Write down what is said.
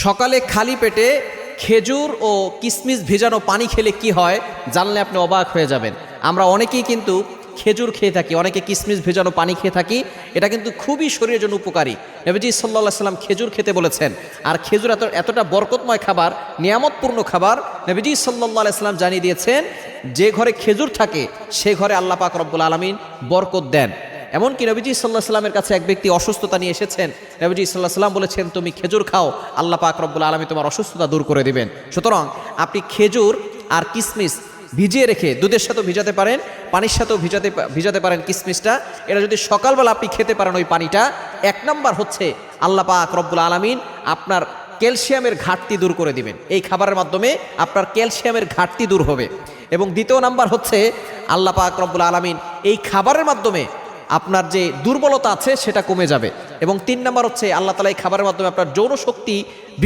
সকালে খালি পেটে খেজুর ও কিশমিশ ভেজানো পানি খেলে কি হয় জানলে আপনি অবাক হয়ে যাবেন। আমরা অনেকেই কিন্তু খেজুর খেয়ে থাকি, অনেকে কিশমিশ ভেজানো পানি খেয়ে থাকি। এটা কিন্তু খুবই শরীরের জন্য উপকারী। নবীজি সাল্লাল্লাহু আলাইহি সাল্লাম খেজুর খেতে বলেছেন। আর খেজুর এতটা বরকতময় খাবার, নিয়ামতপূর্ণ খাবার। নবীজি সাল্লাল্লাহু আলাইহি সাল্লাম জানিয়ে দিয়েছেন, যে ঘরে খেজুর থাকে সে ঘরে আল্লাহ পাক রব্বুল আলামিন বরকত দেন। এমনকি নবীজি সাল্লাল্লাহু আলাইহি সাল্লামের কাছে এক ব্যক্তি অসুস্থতা নিয়ে এসেছেন। নবীজি সাল্লাল্লাহু আলাইহি সাল্লাম বলেছেন, তুমি খেজুর খাও, আল্লাহ পাক রব্বুল আলামিন তোমার অসুস্থতা দূর করে দিবেন। সুতরাং আপনি খেজুর আর কিশমিশ ভিজিয়ে রেখে দুধের সাথেও ভিজাতে পারেন, পানির সাথেও ভিজাতে পারেন কিশমিশটা। এটা যদি সকালবেলা আপনি খেতে পারেন ওই পানিটা, এক নাম্বার হচ্ছে আল্লাহ পাক রব্বুল আলামিন আপনার ক্যালসিয়ামের ঘাটতি দূর করে দিবেন। এই খাবারের মাধ্যমে আপনার ক্যালসিয়ামের ঘাটতি দূর হবে। এবং দ্বিতীয় নাম্বার হচ্ছে আল্লাহ পাক রব্বুল আলামিন এই খাবারের মাধ্যমে আপনার যে দুর্বলতা আছে সেটা কমে যাবে। এবং তিন নাম্বার হচ্ছে আল্লাহ তাআলা এই খাবারের মাধ্যমে আপনার যৌন শক্তি